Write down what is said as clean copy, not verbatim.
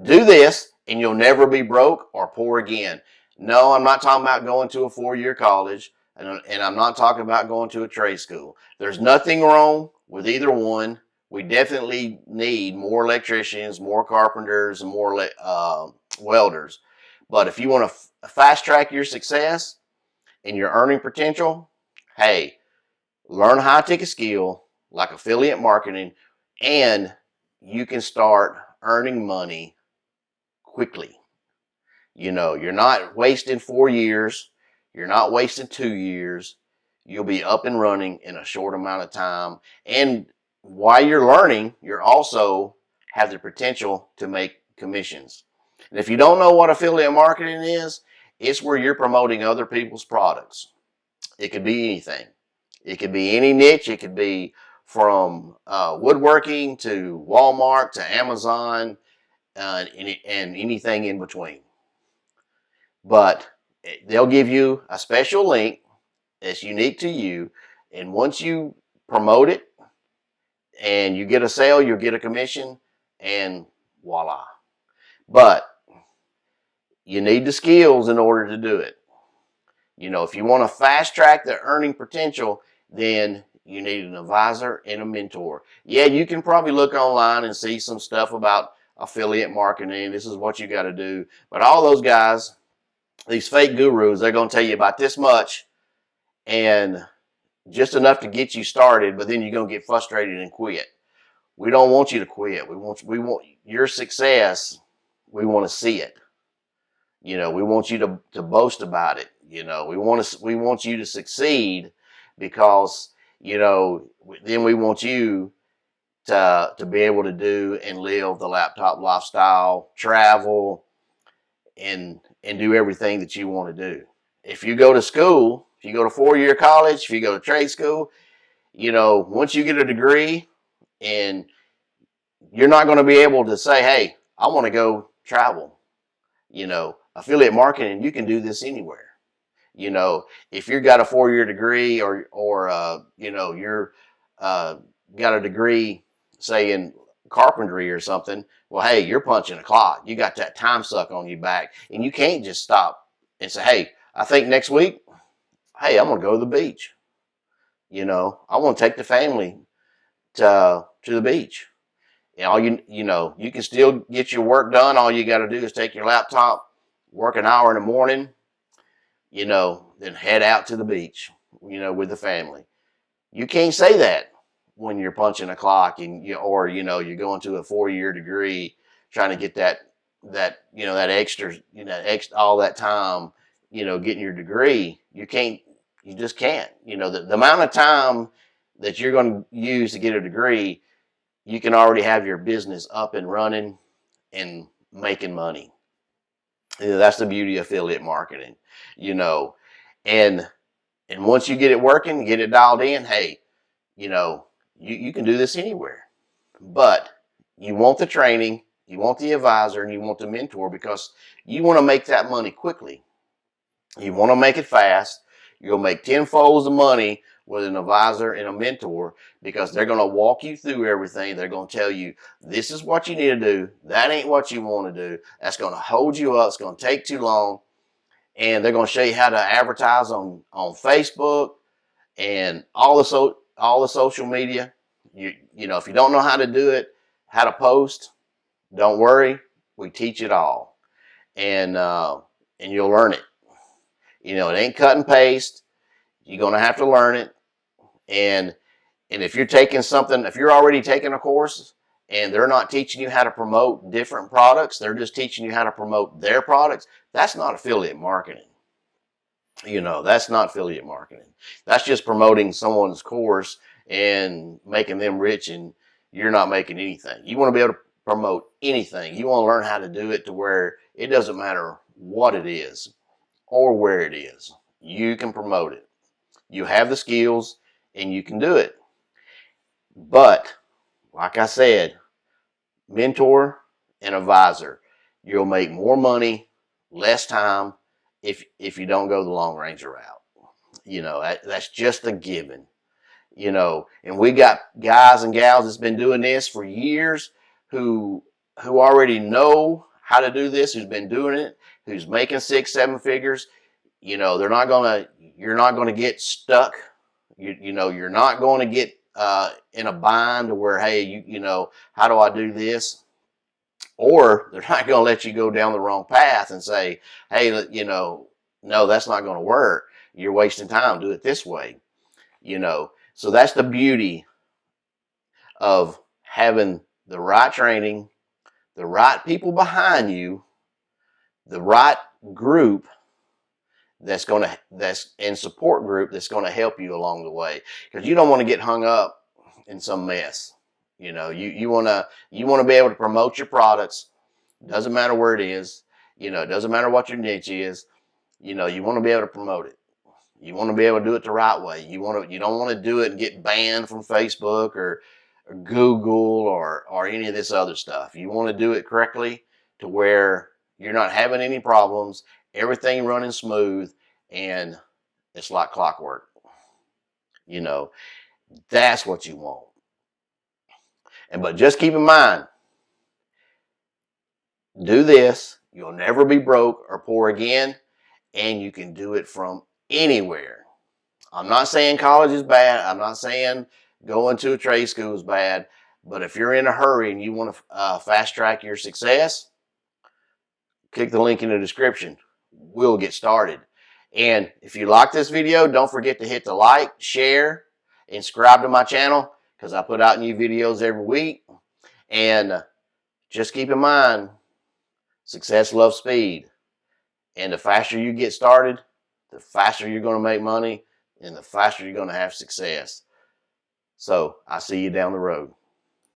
Do this and you'll never be broke or poor again. No, I'm not talking about going to a 4-year college, and I'm not talking about going to a trade school. There's nothing wrong with either one. We definitely need more electricians, more carpenters, and more welders. But if you want to fast track your success and your earning potential, hey, learn how to take a skill like affiliate marketing, and you can start earning money quickly. You're not wasting 4 years. You're not wasting 2 years. You'll be up and running in a short amount of time. And while you're learning, you're also have the potential to make commissions. And if you don't know what affiliate marketing is, it's where you're promoting other people's products. It could be anything. It could be any niche. It could be from woodworking to Walmart to Amazon and anything in between. But they'll give you a special link that's unique to you. And once you promote it and you get a sale, you'll get a commission, and voila. But you need the skills in order to do it. If you want to fast track the earning potential, then you need an advisor and a mentor. Yeah, you can probably look online and see some stuff about affiliate marketing. This is what you got to do. But all those guys, these fake gurus, they're going to tell you about this much and just enough to get you started, but then you're going to get frustrated and quit. We don't want you to quit. We want your success. We want to see it. We want you to boast about it. We want you to succeed because, then we want you to be able to do and live the laptop lifestyle, travel, and do everything that you want to do. If you go to school, if you go to 4-year college, if you go to trade school, once you get a degree, and you're not going to be able to say, hey, I want to go travel. Affiliate marketing, you can do this anywhere. If you've got a 4-year degree or you're got a degree, say in carpentry or something, well, hey, you're punching a clock. You got that time suck on your back, and you can't just stop and say, hey, I think next week, hey, I'm going to go to the beach. I want to take the family to the beach. And you can still get your work done. All you got to do is take your laptop, work an hour in the morning, then head out to the beach, with the family. You can't say that when you're punching a clock and you're going to a 4-year degree trying to get that extra, all that time, getting your degree. You just can't. The amount of time that you're going to use to get a degree, you can already have your business up and running and making money. That's the beauty of affiliate marketing, and once you get it working, get it dialed in, hey, you can do this anywhere. But you want the training, you want the advisor, and you want the mentor because you want to make that money quickly. You want to make it fast. You'll make tenfold the money with an advisor and a mentor because they're going to walk you through everything. They're going to tell you, this is what you need to do. That ain't what you want to do. That's going to hold you up. It's going to take too long. And they're going to show you how to advertise on Facebook and all the social media. If you don't know how to do it, how to post, don't worry. We teach it all. And you'll learn it. It ain't cut and paste. You're going to have to learn it. And if you're taking something, if you're already taking a course and they're not teaching you how to promote different products, they're just teaching you how to promote their products, that's not affiliate marketing. That's not affiliate marketing. That's just promoting someone's course and making them rich, and you're not making anything. You want to be able to promote anything. You want to learn how to do it to where it doesn't matter what it is or where it is. You can promote it. You have the skills and you can do it. But like I said, mentor and advisor, you'll make more money, less time if you don't go the long range route. That's just a given. And we got guys and gals that's been doing this for years who who already know how to do this, who's been doing it, who's making 6-7 figures, you know, you're not gonna get stuck. You know, you're not going to get in a bind where, hey, you know, how do I do this? Or they're not going to let you go down the wrong path and say, hey, you know, no, that's not going to work. You're wasting time. Do it this way. You know, so that's the beauty of having the right training, the right people behind you, the right group that's in support group that's going to help you along the way, because you don't want to get hung up in some mess. You know, you want to be able to promote your products. Doesn't matter where it is. You know, it doesn't matter what your niche is. You know, you want to be able to promote it. You want to be able to do it the right way. You don't want to do it and get banned from Facebook or Google or any of this other stuff. You want to do it correctly to where you're not having any problems, everything running smooth, and it's like clockwork. You know, that's what you want. But just keep in mind, do this. You'll never be broke or poor again, and you can do it from anywhere. I'm not saying college is bad. I'm not saying going to a trade school is bad. But if you're in a hurry and you want to fast track your success, click the link in the description. We'll get started. And if you like this video, don't forget to hit the like, share, and subscribe to my channel, because I put out new videos every week. And just keep in mind, success loves speed. And the faster you get started, the faster you're going to make money, and the faster you're going to have success. So I'll see you down the road.